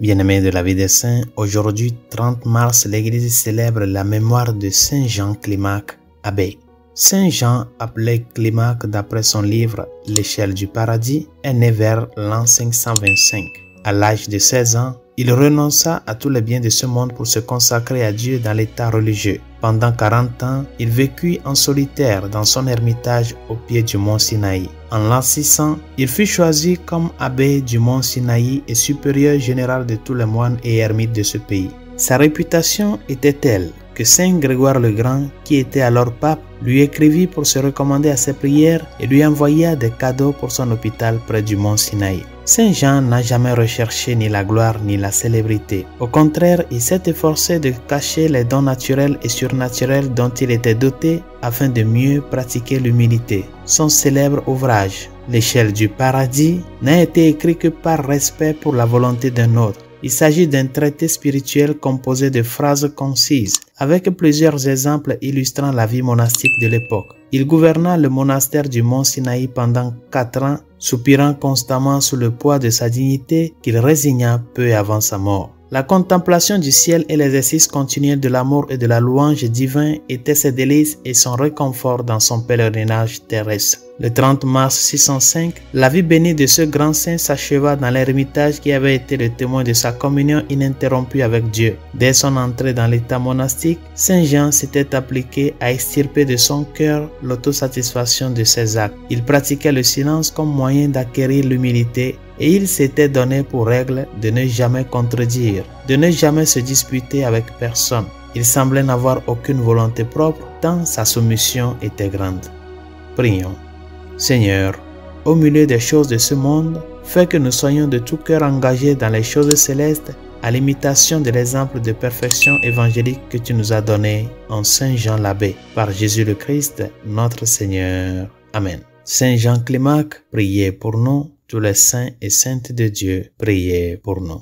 Bien-aimés de la vie des saints, aujourd'hui 30 mars, l'Église célèbre la mémoire de Saint Jean Climac, abbé. Saint Jean, appelé Climac d'après son livre L'échelle du paradis, est né vers l'an 525. À l'âge de 16 ans, il renonça à tous les biens de ce monde pour se consacrer à Dieu dans l'état religieux. Pendant 40 ans, il vécut en solitaire dans son ermitage au pied du mont Sinaï. En l'an 600, il fut choisi comme abbé du mont Sinaï et supérieur général de tous les moines et ermites de ce pays. Sa réputation était telle que Saint Grégoire le Grand, qui était alors pape, lui écrivit pour se recommander à ses prières et lui envoya des cadeaux pour son hôpital près du mont Sinaï. Saint Jean n'a jamais recherché ni la gloire ni la célébrité. Au contraire, il s'est efforcé de cacher les dons naturels et surnaturels dont il était doté afin de mieux pratiquer l'humilité. Son célèbre ouvrage, L'échelle du paradis, n'a été écrit que par respect pour la volonté d'un autre. Il s'agit d'un traité spirituel composé de phrases concises, avec plusieurs exemples illustrant la vie monastique de l'époque. Il gouverna le monastère du mont Sinaï pendant 4 ans, soupirant constamment sous le poids de sa dignité qu'il résigna peu avant sa mort. La contemplation du ciel et l'exercice continuel de l'amour et de la louange divin étaient ses délices et son réconfort dans son pèlerinage terrestre. Le 30 mars 605, la vie bénie de ce grand saint s'acheva dans l'ermitage qui avait été le témoin de sa communion ininterrompue avec Dieu. Dès son entrée dans l'état monastique, Saint Jean s'était appliqué à extirper de son cœur l'autosatisfaction de ses actes. Il pratiquait le silence comme moyen d'acquérir l'humilité et il s'était donné pour règle de ne jamais contredire, de ne jamais se disputer avec personne. Il semblait n'avoir aucune volonté propre tant sa soumission était grande. Prions. Seigneur, au milieu des choses de ce monde, fais que nous soyons de tout cœur engagés dans les choses célestes à l'imitation de l'exemple de perfection évangélique que tu nous as donné en Saint Jean l'Abbé, par Jésus le Christ, notre Seigneur. Amen. Saint Jean Climac, priez pour nous. Tous les saints et saintes de Dieu, priez pour nous.